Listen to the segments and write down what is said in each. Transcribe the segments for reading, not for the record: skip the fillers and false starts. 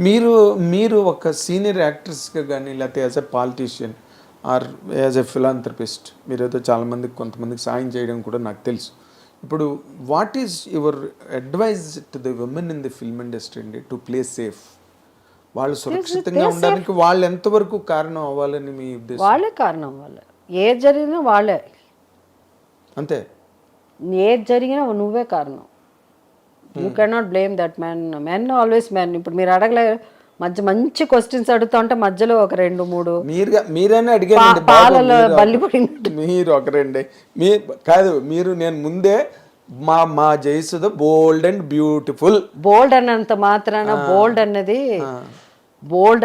మీరు మీరు ఒక సీనియర్ యాక్ట్రెస్గా కానీ లేకపోతే as a politician or as a philanthropist మీరు ఏదో చాలామందికి కొంతమందికి సాయం చేయడం కూడా నాకు తెలుసు. ఇప్పుడు what is your advise to the women in the film industry అండి టు ప్లే సేఫ్? వాళ్ళు సురక్షితంగా ఉండడానికి వాళ్ళు ఎంతవరకు కారణం అవ్వాలని మీ ఉద్దేశం? వాళ్ళే కారణం, వాళ్ళే ఏది జరిగినా వాళ్ళే, అంతే. ఏది జరిగినా నువ్వే కారణం. You cannot blame that man. Men always men. ఇప్పుడు మీరు అడగలే మంచి క్వశ్చన్స్ అడుగుతా ఉంటే మధ్యలో ఒక 2-3 మీరైనా అడిగాను పాలలో బల్లి పడినట్టు. మీరు ఒక రెండే మీ కాదు మీరు నేను ముందే మా జయసుధ బోల్డ్ అండ్ బ్యూటిఫుల్. బోల్డ్ అన్నంత మాత్రాన బోల్డ్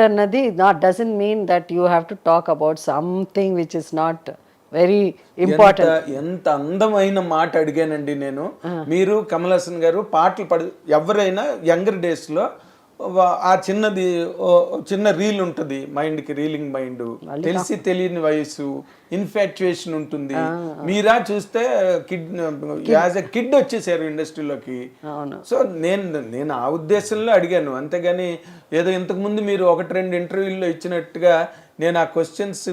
అన్నది not doesn't mean that you have to talk about something which is not very important. ఎంత అందమైన మాట అడిగానండి నేను. మీరు కమల్ హాసన్ గారు పాటలు ఎవరైనా యంగర్ డేస్ లో ఆ చిన్న రీల్ ఉంటుంది మైండ్కి, రీలింగ్ మైండ్, తెలిసి తెలియని వయసు, ఇన్ఫాక్చుయేషన్ ఉంటుంది. మీరా చూస్తే యాజ్ ఎ కిడ్ వచ్చేసారు ఇండస్ట్రీలోకి. సో నేను ఆ ఉద్దేశంలో అడిగాను, అంతేగాని ఏదో ఇంతకుముందు మీరు 1-2 ఇంటర్వ్యూల్లో ఇచ్చినట్టుగా నేను ఆ questions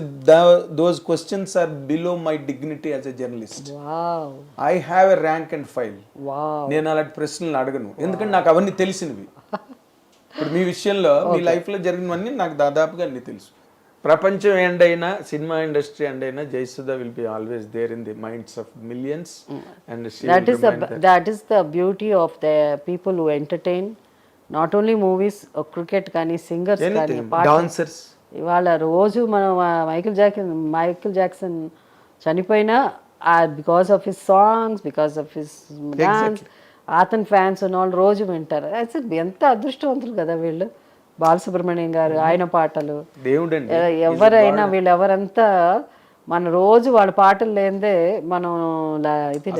those questions are below my dignity as a journalist. I have a rank and file. నేను అలాంటి ప్రశ్నలు అడగను, ఎందుకంటే నాకు అవన్నీ తెలిసినవి. ఇప్పుడు మీ విషయంలో మీ లైఫ్లో జరిగినవన్నీ నాకు దాదాపుగా అన్ని తెలుసు. ప్రపంచం ఎండైనా, సినిమా ఇండస్ట్రీ ఎండైనా, Jayasudha will be always there in the minds of millions. And that is the beauty of the people who entertain, not only movies, cricket కానీ, సింగర్స్ కానీ, డాన్సర్స్. ఇవాళ రోజు మనం మైకిల్ జాక్సన్ చనిపోయినా because of his songs, because of his dance, అతని fans ఉన్న వాళ్ళు రోజు వింటారు. అసలు ఎంత అదృష్టవంతులు కదా వీళ్ళు. బాలసుబ్రహ్మణ్యం గారు, ఆయన పాటలు, ఎవరైనా వీళ్ళు ఎవరంతా మన రోజు వాళ్ళ పాటలు లేదే మనం ఇది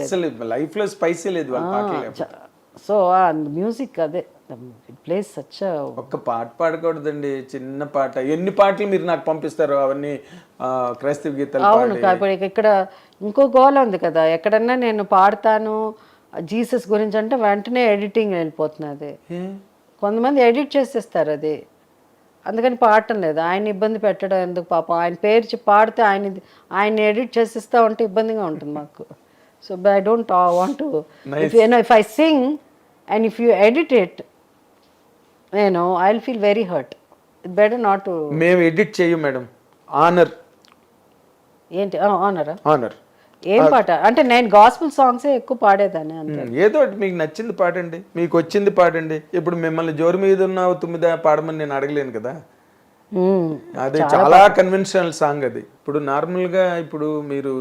లైఫ్ లో స్పైసీ లేదు. సో మ్యూజిక్ అదే ప్లేస్ సచ్. ఒక్క పాట పాడకూడదండి, చిన్న పాట. ఎన్ని పాటలు మీరు నాకు పంపిస్తారు అవన్నీ క్రైస్తవ గీతాలు? అవును, కాబట్టి ఇక్కడ ఇంకో గోల ఉంది కదా, ఎక్కడన్నా నేను పాడతాను జీసస్ గురించి అంటే వెంటనే ఎడిటింగ్ వెళ్ళిపోతున్నది. కొంతమంది ఎడిట్ చేసేస్తారు అది, అందుకని పాడటం లేదు. ఆయన ఇబ్బంది పెట్టడం ఎందుకు పాపం. ఆయన పేరు పాడితే ఆయన ఎడిట్ చేసిస్తా ఉంటే ఇబ్బందిగా ఉంటుంది మాకు. So I don't want to, if I sing and if you edit it, I will feel very hurt. It better not to. మేము ఎడిట్ చేయం మేడం. ఆనర్ ఏంటి ఆనరా? ఆనర్ ఏం పాట అంటే నేను గాస్పుల్ సాంగ్సే ఎక్కువ పాడేదాన్ని. అంతే, ఏదో మీకు నచ్చింది పాడండి, మీకు వచ్చింది పాడండి. ఇప్పుడు మిమ్మల్ని జోరు మీద ఉన్న తుమ్మిద పాడమని నేను అడగలేను కదా. అది చాలా కన్వెన్షనల్ సాంగ్ అది. ఇప్పుడు నార్మల్గా ఇప్పుడు మీరు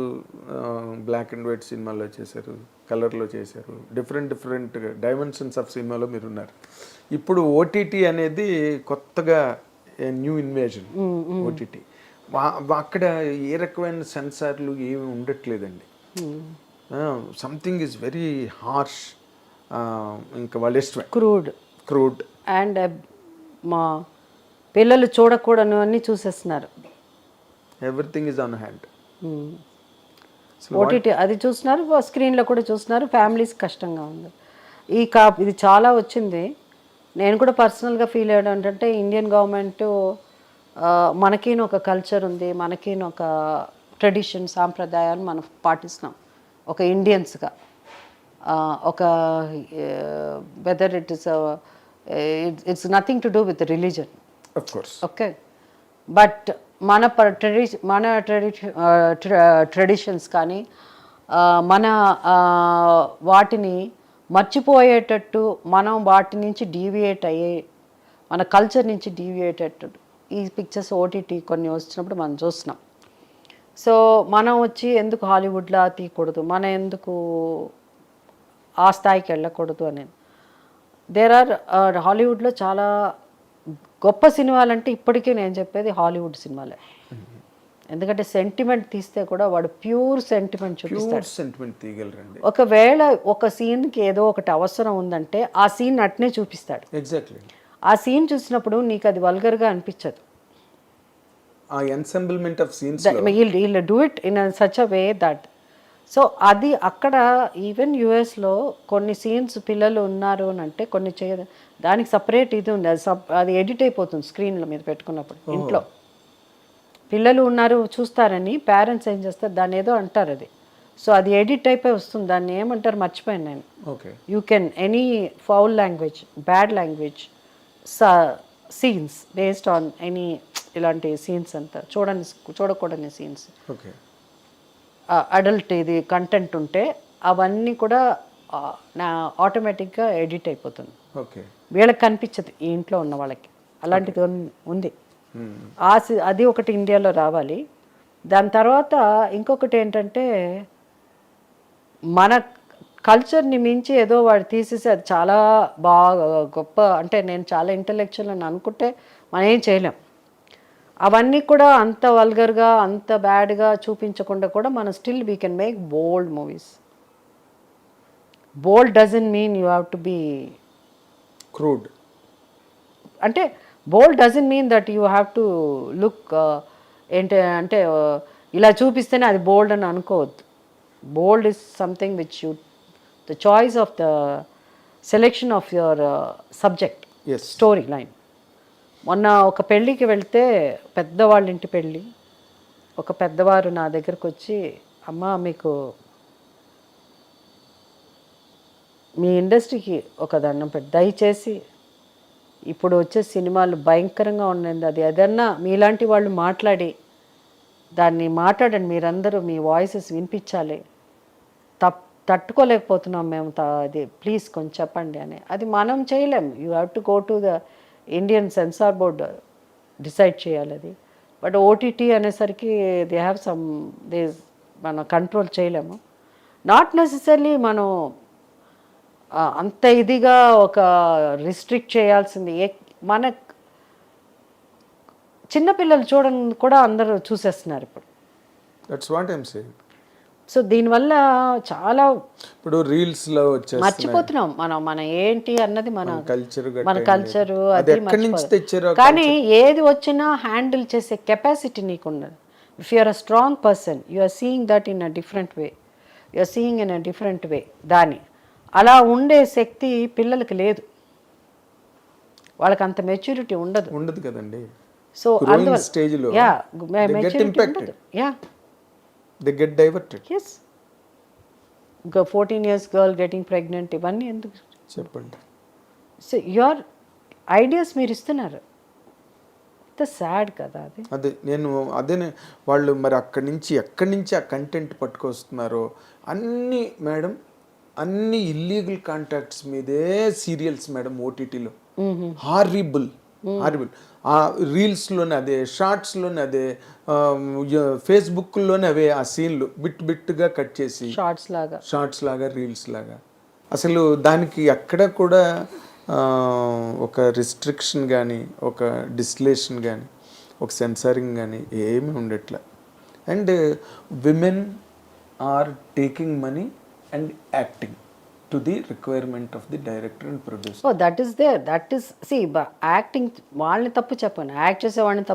బ్లాక్ అండ్ వైట్ సినిమాలో చేశారు, కలర్లో చేశారు, డిఫరెంట్ డైమెన్షన్స్ ఆఫ్ సినిమాలో మీరు ఉన్నారు. ఇప్పుడు ఓటీటీ అనేది కొత్తగా న్యూ ఇన్వేజన్. ఓటీటీ అక్కడ ఏ రకమైన సెన్సార్లు ఏమి ఉండట్లేదండి. Something is very harsh. ఇంకా వాళ్ళ ఇష్టమే, క్రూడ్ అండ్ మా పిల్లలు చూడకూడని అన్నీ చూసేస్తున్నారు. Everything is on hand. OTT అది చూస్తున్నారు, స్క్రీన్లో కూడా చూస్తున్నారు. ఫ్యామిలీస్ కష్టంగా ఉంది. ఇది చాలా వచ్చింది. నేను కూడా పర్సనల్గా ఫీల్ అయ్యడం ఏంటంటే, ఇండియన్ గవర్నమెంట్ మనకిన ఒక కల్చర్ ఉంది, మనకిన ఒక ట్రెడిషన్, సాంప్రదాయాలు మనం పాటిస్తున్నాం ఒక ఇండియన్స్గా. ఒక whether it's nothing to do with religion, okay, but మన ట్రెడిషన్స్ కానీ మన వాటిని మర్చిపోయేటట్టు, మనం వాటి నుంచి డీవియేట్ అయ్యే, మన కల్చర్ నుంచి డీవియేట్ అయ్యేటట్టు ఈ పిక్చర్స్ ఓటీటీ కొన్ని వచ్చినప్పుడు మనం చూస్తున్నాం. సో మనం వచ్చి ఎందుకు హాలీవుడ్లా తీయకూడదు, మనం ఎందుకు ఆ స్థాయికి వెళ్ళకూడదు అని. హాలీవుడ్లో చాలా గొప్ప సినిమాలంటే ఇప్పటికీ నేను చెప్పేది హాలీవుడ్ సినిమాలే. ఎందుకంటే సెంటిమెంట్ తీస్తే కూడా వాడు ప్యూర్ సెంటిమెంట్ చూపిస్తాడు. ఒకవేళ ఒక సీన్కి ఏదో ఒకటి అవసరం ఉందంటే ఆ సీన్ అట్నే చూపిస్తాడు. ఎగ్జాక్ట్లీ. ఆ సీన్ చూసినప్పుడు నీకు అది వల్గర్గా అనిపించదు. ఆ ensemblement of scenes he'll do it in such a way that so అది అక్కడ ఈవెన్ యుఎస్లో కొన్ని సీన్స్ పిల్లలు ఉన్నారు అని అంటే కొన్ని దానికి సపరేట్ ఇది ఉంది, అది ఎడిట్ అయిపోతుంది స్క్రీన్ల మీద పెట్టుకున్నప్పుడు. ఇంట్లో పిల్లలు ఉన్నారు చూస్తారని పేరెంట్స్ ఏం చేస్తారు, దాన్ని ఏదో అంటారు అది. సో అది ఎడిట్ అయిపోయి వస్తుంది, దాన్ని ఏమంటారు మర్చిపోయాను నేను. Okay. You can any foul language, bad language, scenes based on any ఇలాంటి సీన్స్ అంతా చూడకూడని సీన్స్, ఓకే, అడల్ట్ ఇది కంటెంట్ ఉంటే అవన్నీ కూడా నా ఆటోమేటిక్గా ఎడిట్ అయిపోతుంది. ఓకే. వీళ్ళకి కనిపించదు, ఈ ఇంట్లో ఉన్న వాళ్ళకి. అలాంటిది ఉంది. అది ఒకటి ఇండియాలో రావాలి. దాని తర్వాత ఇంకొకటి ఏంటంటే మన కల్చర్ని మించి ఏదో వాడు తీసేసి అది చాలా బాగా గొప్ప, అంటే నేను చాలా ఇంటలెక్చువల్ అని అనుకుంటే మనం ఏం చేయలేం. అవన్నీ కూడా అంత వల్గర్గా అంత బ్యాడ్గా చూపించకుండా కూడా మనం still we can make bold movies. Bold doesn't mean you have to be crude. అంటే bold doesn't mean that you have to look అంటే ఇలా చూపిస్తేనే అది బోల్డ్ అని అనుకోవద్దు. Bold is something which you the choice of the selection of your subject, story line. మొన్న ఒక పెళ్ళికి వెళ్తే, పెద్దవాళ్ళ ఇంటి పెళ్ళి, ఒక పెద్దవారు నా దగ్గరకు వచ్చి, అమ్మ మీకు మీ ఇండస్ట్రీకి ఒక దండం పెట్టి దయచేసి ఇప్పుడు వచ్చే సినిమాలు భయంకరంగా ఉన్నది, అది ఏదన్నా మీలాంటి వాళ్ళు మాట్లాడి దాన్ని మాట్లాడండి, మీరందరూ మీ వాయిసెస్ వినిపించాలి, తట్టుకోలేకపోతున్నాం మేము, అది ప్లీజ్ కొంచెం చెప్పండి అని. అది మనం చేయలేం, you have to go to the Indian censor board decide చేయాలి అది. బట్ ఓటీటీ అనేసరికి దే హ్యావ్ సమ్ మనం కంట్రోల్ చేయలేము. నాట్ నెసెసరీ మనం అంత ఇదిగా ఒక రిస్ట్రిక్ట్ చేయాల్సింది. మన చిన్నపిల్లలు చూడని కూడా అందరూ చూసేస్తున్నారు ఇప్పుడు. That's what I'm saying. So దీనివల్ల చాలా ఇప్పుడు రీల్స్ లో మర్చిపోతున్నాం మన ఏంటి అన్నది, మన కల్చరు అది ఎక్కడి నుంచి తెచ్చారో. కానీ ఏది వచ్చినా హ్యాండిల్ చేసే కెపాసిటీ నీకు ఉన్నది. If you are a strong person, you are seeing that in a different way, you are seeing in a different way. దాని అలా ఉండే శక్తి పిల్లలకి లేదు, వాళ్ళకి అంత మెచ్యూరిటీ ఉండదు కదండి. సో స్టేజ్లో they get diverted. Yes. 14 years girl getting pregnant, ఇవన్నీ ఎందుకు చెప్పండి. సో యువర్ ఐడియాస్ మీరు ఇస్తున్నారు, ఇంత సాడ్ కదా అది. అదే వాళ్ళు మరి ఎక్కడి నుంచి ఆ కంటెంట్ పట్టుకొస్తున్నారో అన్ని మేడం, అన్ని ఇల్లీగల్ కాంటాక్ట్స్ మీదే సీరియల్స్ మేడం. ఓటీటీలో హారిబుల్ ఆ రీల్స్లోనే అదే, షార్ట్స్లోనే అదే, ఫేస్బుక్లోనే అవే ఆ సీన్లు బిట్గా కట్ చేసి షార్ట్స్ లాగా రీల్స్ లాగా. అసలు దానికి ఎక్కడ కూడా ఒక రిస్ట్రిక్షన్ కానీ, ఒక డిస్టిలేషన్ కానీ, ఒక సెన్సారింగ్ కానీ ఏమీ ఉండట్లే. And women are taking money and acting to the requirement of the director and producer. Oh, that is there. That is, see, acting వాళ్ళని తప్పు చెప్పండి, యాక్ట్ చేసేవాడిని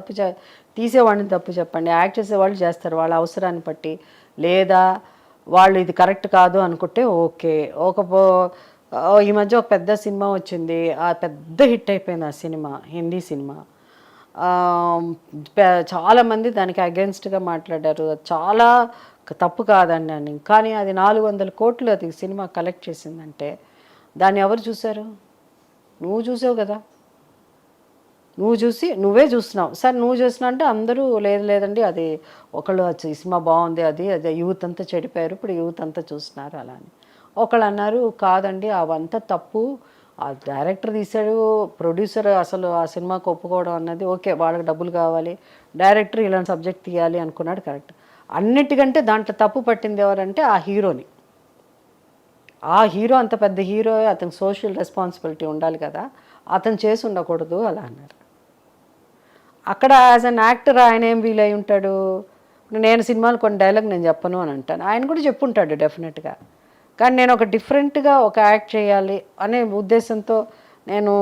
తీసేవాడిని తప్పు చెప్పండి. యాక్ట్ చేసేవాళ్ళు చేస్తారు వాళ్ళ అవసరాన్ని బట్టి, లేదా వాళ్ళు ఇది కరెక్ట్ కాదు అనుకుంటే ఓకే. ఈ మధ్య ఒక పెద్ద సినిమా వచ్చింది, ఆ పెద్ద హిట్ అయిపోయింది ఆ సినిమా, హిందీ సినిమా. చాలామంది దానికి అగెన్స్ట్గా మాట్లాడారు, చాలా తప్పు కాదండి అని. కానీ అది 400 కోట్లు అది సినిమా కలెక్ట్ చేసిందంటే దాన్ని ఎవరు చూశారు? నువ్వు చూసావు కదా, నువ్వే చూస్తున్నావు. సరే నువ్వు చూసినా అంటే అందరూ లేదండి అది ఒకళ్ళు ఈ సినిమా బాగుంది, అది యూత్ అంతా చెడిపోయారు, ఇప్పుడు యూత్ అంతా చూస్తున్నారు అలా అని. ఒకళ్ళు అన్నారు కాదండి అవంతా తప్పు, ఆ డైరెక్టర్ తీశాడు, ప్రొడ్యూసర్ అసలు ఆ సినిమాకి ఒప్పుకోవడం అన్నది ఓకే, వాళ్ళకి డబ్బులు కావాలి, డైరెక్టర్ ఇలాంటి సబ్జెక్ట్ తీయాలి అనుకున్నాడు కరెక్ట్. అన్నిటికంటే దాంట్లో తప్పు పట్టింది ఎవరంటే ఆ హీరోని. ఆ హీరో అంత పెద్ద హీరో, అతనికి సోషల్ రెస్పాన్సిబిలిటీ ఉండాలి కదా, అతను చేసి ఉండకూడదు అలా అన్నారు. అక్కడ యాజ్ అన్ యాక్టర్ ఆయన ఏం ఫీల్ అయి ఉంటాడు? నేను సినిమాలు కొన్ని డైలాగ్ నేను చెప్పను అని అంటాను, ఆయన కూడా చెప్పుంటాడు డెఫినెట్గా. కానీ నేను ఒక డిఫరెంట్గా ఒక యాక్ట్ చేయాలి అనే ఉద్దేశంతో నేను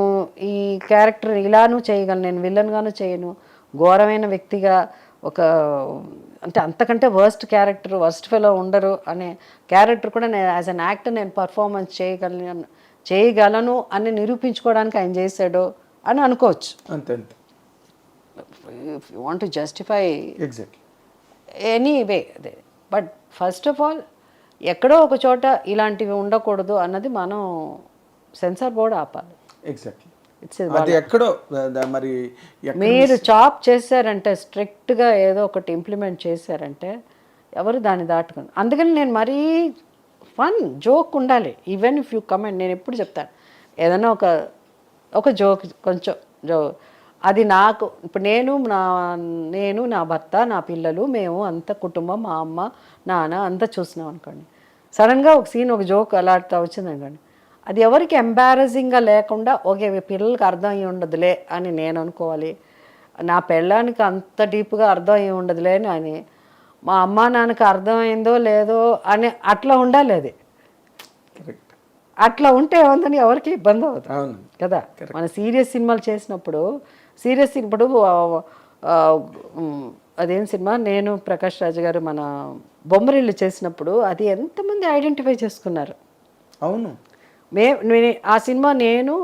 ఈ క్యారెక్టర్ ఇలానూ చేయగలను, నేను విలన్గాను చేయను, ఘోరమైన వ్యక్తిగా ఒక అంటే అంతకంటే వర్స్ట్ క్యారెక్టర్ వర్స్ట్ ఫెలో ఉండరు అనే క్యారెక్టర్ కూడా నేను యాజ్ అన్ యాక్టర్ నేను పర్ఫార్మెన్స్ చేయగలను అని నిరూపించుకోవడానికి ఆయన చేశాడు అని అనుకోవచ్చు. అంతే అంతే, if you want to justify exactly. Anyway అదే. బట్ ఫస్ట్ ఆఫ్ ఆల్ ఎక్కడో ఒక చోట ఇలాంటివి ఉండకూడదు అన్నది మనం సెన్సార్ బోర్డు ఆపాలి. ఎగ్జాక్ట్లీ. ఇట్స్ అది ఎక్కడో మరి మీరు చాప్ చేశారంటే స్ట్రిక్ట్గా ఏదో ఒకటి ఇంప్లిమెంట్ చేశారంటే ఎవరు దాన్ని దాటుకుని. అందుకని నేను మరీ ఫన్ జోక్ ఉండాలి. ఈవెన్ ఇఫ్ యూ కమెంట్, నేను ఎప్పుడు చెప్తాను ఏదైనా ఒక జోక్ కొంచెం అది నాకు ఇప్పుడు నేను నా భర్త నా పిల్లలు మేము అంత కుటుంబం మా అమ్మ నాన్న అంతా చూసినాం అనుకోండి. సడన్గా ఒక సీన్ ఒక జోక్ అలా వచ్చింది అనుకోండి, అది ఎవరికి ఎంబారసింగ్గా లేకుండా ఓకే పిల్లలకి అర్థం అయ్యి ఉండదులే అని నేను అనుకోవాలి, నా పెళ్ళానికి అంత డీప్గా అర్థం అయ్యి ఉండదులే అని మా అమ్మ నాన్నకి అర్థమైందో లేదో అని అట్లా ఉండాలి. అది అట్లా ఉంటే ఏముందని ఎవరికి ఇబ్బంది అవుతుంది కదా. మన సీరియస్ సినిమాలు చేసినప్పుడు ఇప్పుడు అదేం సినిమా నేను ప్రకాష్ రాజు గారు మన బొమ్మరిల్లు చేసినప్పుడు అది ఎంతమంది ఐడెంటిఫై చేసుకున్నారు. అవును, ఆ సినిమా నేను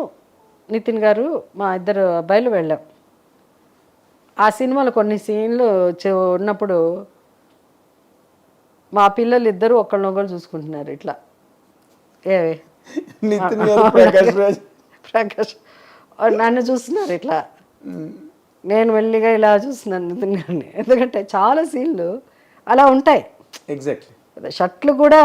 నితిన్ గారు మా ఇద్దరు అబ్బాయిలు వెళ్ళాం. ఆ సినిమాలో కొన్ని సీన్లు ఉన్నప్పుడు మా పిల్లలు ఇద్దరు ఒకళ్ళనొకళ్ళు చూసుకుంటున్నారు ఇట్లా. ఏవే నితిన్ గారు ప్రకాష్ నన్ను చూస్తున్నారు ఇట్లా, నేను మెల్లిగా ఇలా చూస్తున్నాను నితిన్ గారిని. ఎందుకంటే చాలా సీన్లు అలా ఉంటాయి. ఎగ్జాక్ట్లీ. షర్ట్లు కూడా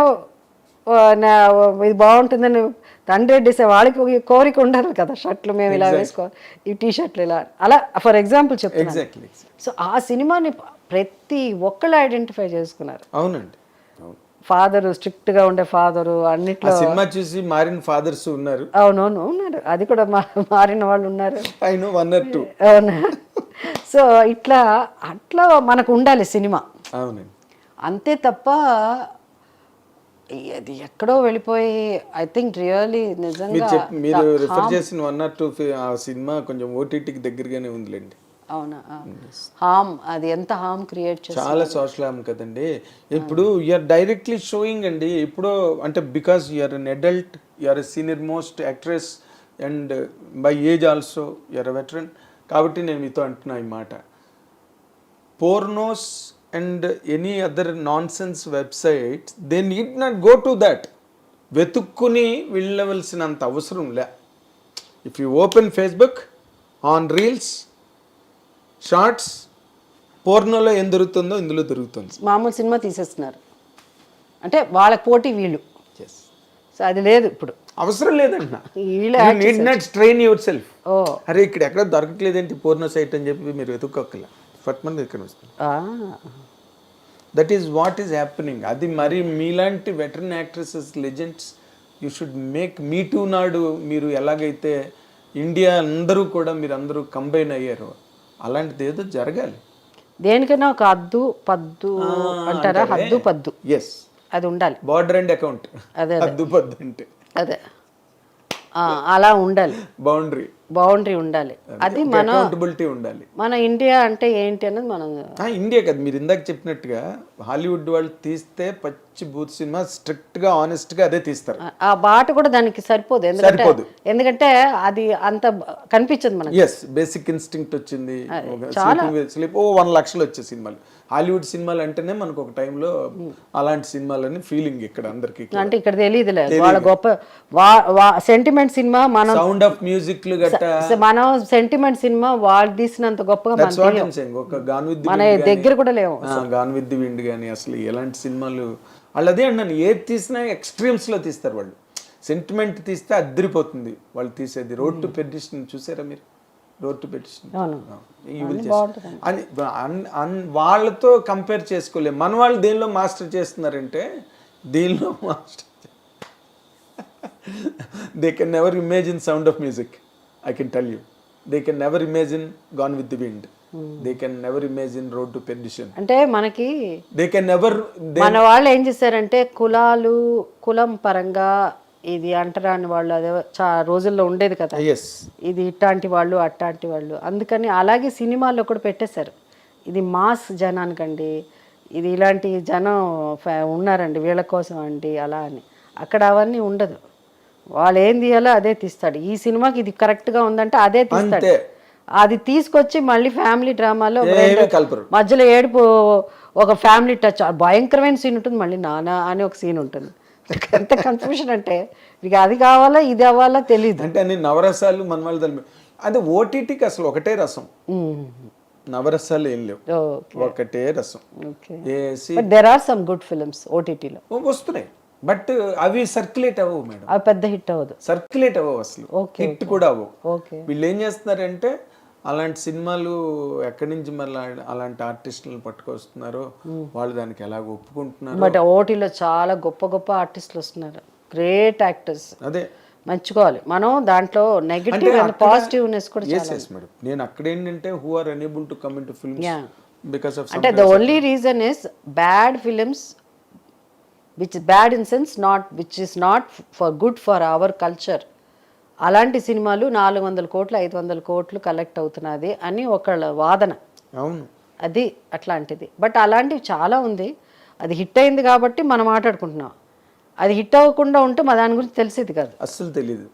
ఇది బాగుంటుందని తండ్రి డిసే వాళ్ళకి కోరిక ఉండదు కదా, షర్ట్లు మేము ఇలా వేసుకోవాలి, ఈ టీ షర్ట్లు ఇలా అలా ఫర్ ఎగ్జాంపుల్ చెప్తాను. సో ఆ సినిమాని ప్రతి ఒక్కళ్ళు ఐడెంటిఫై చేసుకున్నారు. అవునండి. ఫాదరు స్ట్రిక్ట్గా ఉండే ఫాదరు అన్నిట్లో సినిమా చూసి మారిన ఫాదర్స్ ఉన్నారు. అవునవును ఉన్నారు, అది కూడా మారిన వాళ్ళు ఉన్నారు. అవునా. సో అట్లా మనకు ఉండాలి సినిమా. అవునండి. అంతే తప్ప అది ఎక్కడో వెళ్ళిపోయి ఐ థింక్ రియల్లీ నిజంగా మీరు రిఫర్ చేసిన 1 or 2 ఆ సినిమా కొంచెం ఓటీటీకి దగ్గరగానే ఉందిలేండి. అవునా. హామ్ అది ఎంత హామ్ క్రియేట్ చేస్తుంది, చాలా సోషల్ హామ్ కదండి. ఇప్పుడు యూఆర్ డైరెక్ట్లీ షోయింగ్ అండి. ఇప్పుడు అంటే because you're an adult, you're a senior most actress and by age also you're a veteran. కాబట్టి నేను మీతో అంటున్నా ఈ మాట, pornos and any other nonsense websites they need not go to that. వెతుక్కుని వెళ్ళవలసినంత అవసరం లే. If you open Facebook on reels shorts, పోర్నోలో ఏం దొరుకుతుందో ఇందులో దొరుకుతుంది. మామూలు సినిమా తీసేస్తున్నారు అంటే వాళ్ళకి పోటీ వీళ్ళు. సో అది లేదు, ఇప్పుడు అవసరం లేదంట. Need not strain your self. అరే ఇక్కడ ఎక్కడ దొరకట్లేదేంటి పోర్నో సైట్ అని చెప్పి మీరు వెతుక్కోక్కల ఫట్మంది ఇక్కడ వస్తుంది. That is what is happening. అది మరి మీలాంటి veteran actresses legends you should make me two నాడు మీరు ఎలాగైతే ఇండియా అందరూ కూడా మీరు అందరూ కంబైన్ అయ్యారు, అలాంటిది ఏదో జరగాలి. దేనికైనా ఒక హద్దు పద్దు అంటారా, హద్దు పద్దు ఎస్ అది ఉండాలి. బార్డర్ అండ్ అకౌంట్, అదే హద్దు పద్దు అంటే అదే అలా ఉండాలి. బౌండరీ ఉండాలి. అది మన అకౌంటబిలిటీ ఉండాలి. మన ఇండియా అంటే ఏంటి అన్నది మనం ఇండియా కదా. మీరు ఇందాక చెప్పినట్టుగా హాలీవుడ్ వాళ్ళు తీస్తే పచ్చి బూత్ సినిమా స్ట్రిక్ట్ గా ఆనెస్ట్ గా అదే తీస్తారు. ఆ బాట కూడా దానికి సరిపోదు. ఎందుకంటే అది అంత కనిపించదు మనకి. ఎస్, బేసిక్ ఇన్స్టింక్ట్ వచ్చింది. 1 లక్షలు వచ్చే సినిమాలు హాలీవుడ్ సినిమాలు అంటేనే మనకు ఒక టైంలో అలాంటి సినిమాలని ఫీలింగ్ ఇక్కడ అందరికి. అంటే ఇక్కడ తెలియదులే వాళ్ళ గొప్ప సెంటిమెంట్ సినిమా, మనం సౌండ్ ఆఫ్ మ్యూజిక్ మనం సెంటిమెంట్ సినిమా వాళ్ళు తీసినంత గొప్పగా మన దగ్గర కూడా లేవు. గాన్ విత్ ది విండ్ కానీ అసలు ఎలాంటి సినిమాలు వాళ్ళు అదే అన్నాను, ఏది తీసినా ఎక్స్ట్రీమ్స్ లో తీస్తారు వాళ్ళు. సెంటిమెంట్ తీస్తే అద్దరిపోతుంది వాళ్ళు తీసేది. రోడ్ టు పెర్డిషన్ చూసారా మీరు? రోడ్ టు పెర్డిషన్ అని వాళ్ళతో కంపేర్ చేసుకోలేము. మన వాళ్ళు దేనిలో మాస్టర్ చేస్తున్నారంటే దీనిలో master. They can never imagine Sound of Music. I can tell you. They can never imagine Gone with the Wind. They can never imagine Road to Perdition. అంటే మనకి they can never. మన వాళ్ళు ఏం చేశారంటే కులం పరంగా ఇది అంటరాని వాళ్ళు అదే రోజుల్లో ఉండేది కదా. Yes. ఇది ఇట్లాంటి వాళ్ళు అట్లాంటి వాళ్ళు, అందుకని అలాగే సినిమాల్లో కూడా పెట్టేశారు. ఇది మాస్ జనానికండి, ఇది ఇలాంటి జనం ఉన్నారండి వీళ్ళ కోసం అండి అలా అని. అక్కడ అవన్నీ ఉండదు. వాళ్ళు ఏం తీయాలో అదే తీస్తాడు. ఈ సినిమాకి ఇది కరెక్ట్గా ఉందంటే అదే తీస్తాడు. అంతే. అది తీసుకొచ్చి మళ్ళీ ఫ్యామిలీ డ్రామాలో ఏమీ కలపరు. మధ్యలో ఏడుపు, ఒక ఫ్యామిలీ టచ్, భయంకరమైన సీన్ ఉంటుంది, మళ్ళీ నానా అని ఒక సీన్ ఉంటుంది. ఎంత కన్ఫ్యూషన్ అంటే ఇక అది కావాలా ఇది అవ్వాలా తెలీదు. అంటే అన్ని నవరసాలు మన వాళ్ళు తలిపి అది ఓటీటీకి అసలు ఒకటే రసం, నవరసాలు ఏం లేవు, ఒకటే రసం. ఏసి there are some good films ఓటీటీలో వస్తున్నాయి, బట్ అవి సర్క్యులేట్ అవ్వవు మేడం. అవి పెద్ద హిట్ అవ్వదు, సర్క్యులేట్ అవ్వవు అసలు, హిట్ కూడా అవ్వవు. ఓకే. వీళ్ళు ఏం చేస్తున్నారంటే అలాంటి సినిమాలు ఎక్కడి నుంచి మళ్ళీ అలాంటి ఆర్టిస్టులను పట్టుకొస్తున్నారో వాళ్ళు దానికి ఎలాగ ఒప్పుకుంటున్నారు. బట్ ఓటీలో చాలా గొప్ప గొప్ప ఆర్టిస్టులు వస్తున్నారు, గ్రేట్ యాక్టర్స్. అదే మంచుకోవాలి మనం దాంట్లో నెగటివ్ అండ్ పాజిటివ్నెస్ కూడా yes మేడం. నేను అక్కడ ఏంటంటే who are enable to come into films because of అంటే the only reason is bad films which bad in sense not which is not for good for our culture. అలాంటి సినిమాలు 400 కోట్లు 500 కోట్లు కలెక్ట్ అవుతున్నది అని ఒకళ్ళ వాదన. అవును, అది అట్లాంటిది. బట్ అలాంటివి చాలా ఉంది. అది హిట్ అయింది కాబట్టి మనం మాట్లాడుకుంటున్నాం. అది హిట్ అవ్వకుండా ఉంటే మా దాని గురించి తెలిసేది కాదు. అస్సలు తెలీదు.